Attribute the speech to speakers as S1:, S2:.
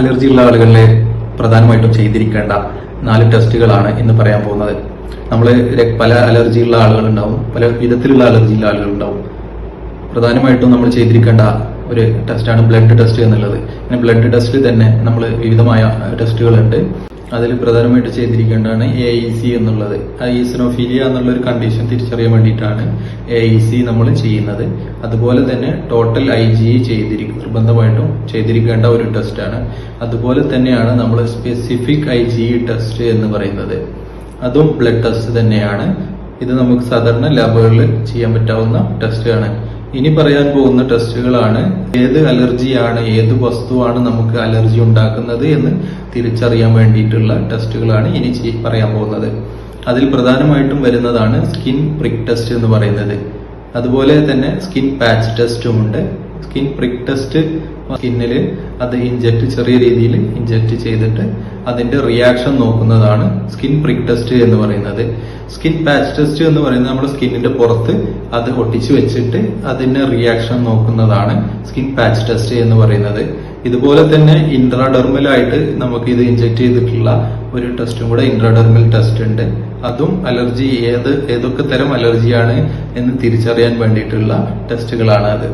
S1: Allergy ഉള്ള ആളുകളിലെ പ്രധാനമായിട്ടും ചെയ്തിരിക്കേണ്ട 4 ടെസ്റ്റുകളാണ് ഇന്ന് പറയാൻ പോകുന്നത്. നമ്മൾ പല അലർജി ഉള്ള ആളുകളുണ്ടാവും, പല വിധത്തിലുള്ള അലർജി ഉള്ള ആളുകളുണ്ടാവും. പ്രധാനമായിട്ടും നമ്മൾ ചെയ്തിരിക്കേണ്ട ഒരു ടെസ്റ്റാണ് ബ്ലഡ് ടെസ്റ്റ് എന്നുള്ളത്. ബ്ലഡ് ടെസ്റ്റിൽ തന്നെ നമ്മൾ വിവിധമായ ടെസ്റ്റുകളുണ്ട്. അതിൽ പ്രധാനമായിട്ട് ചെയ്തിരിക്കേണ്ടതാണ് AEC എന്നുള്ളത്. ഈസിനോഫീലിയ എന്നുള്ള ഒരു കണ്ടീഷൻ തിരിച്ചറിയാൻ വേണ്ടിയിട്ടാണ് AEC നമ്മൾ ചെയ്യുന്നത്. അതുപോലെ തന്നെ ടോട്ടൽ IgE നിർബന്ധമായിട്ടും ചെയ്തിരിക്കേണ്ട ഒരു ടെസ്റ്റാണ്. അതുപോലെ തന്നെയാണ് നമ്മൾ സ്പെസിഫിക് IgE ടെസ്റ്റ് എന്ന് പറയുന്നത്. അതും ബ്ലഡ് ടെസ്റ്റ് തന്നെയാണ്. ഇത് നമുക്ക് സാധാരണ ലാബുകളിൽ ചെയ്യാൻ പറ്റാവുന്ന ടെസ്റ്റാണ്. ഇനി പറയാൻ പോകുന്ന ടെസ്റ്റുകളാണ് ഏത് അലർജിയാണ്, ഏത് വസ്തുവാണ് നമുക്ക് അലർജി ഉണ്ടാക്കുന്നത് എന്ന് തിരിച്ചറിയാൻ വേണ്ടിയിട്ടുള്ള ടെസ്റ്റുകളാണ് ഇനി പറയാൻ പോകുന്നത്. അതിൽ പ്രധാനമായിട്ടും വരുന്നതാണ് സ്കിൻ പ്രിക് ടെസ്റ്റ് എന്ന് പറയുന്നത്. അതുപോലെ തന്നെ സ്കിൻ പാച്ച് ടെസ്റ്റും ഉണ്ട്. സ്കിൻ പ്രിക് ടെസ്റ്റ് സ്കിന്നിൽ അത് ചെറിയ രീതിയിൽ ഇൻജെക്ട് ചെയ്തിട്ട് അതിന്റെ റിയാക്ഷൻ നോക്കുന്നതാണ് സ്കിൻ പ്രിക് ടെസ്റ്റ് എന്ന് പറയുന്നത്. സ്കിൻ പാച്ച് ടെസ്റ്റ് എന്ന് പറയുന്നത് നമ്മുടെ സ്കിന്നിന്റെ പുറത്ത് അത് ഒട്ടിച്ചു വെച്ചിട്ട് അതിന്റെ റിയാക്ഷൻ നോക്കുന്നതാണ് സ്കിൻ പാച്ച് ടെസ്റ്റ് എന്ന് പറയുന്നത്. ഇതുപോലെ തന്നെ ഇൻട്രാഡെർമൽ ആയിട്ട് നമുക്ക് ഇത് ഇൻജെക്ട് ചെയ്തിട്ടുള്ള ഒരു ടെസ്റ്റും കൂടെ ഇൻട്രാഡെർമൽ ടെസ്റ്റ് ഉണ്ട്. അതും അലർജി ഏതൊക്കെ തരം അലർജിയാണ് എന്ന് തിരിച്ചറിയാൻ വേണ്ടിയിട്ടുള്ള ടെസ്റ്റുകളാണ് അത്.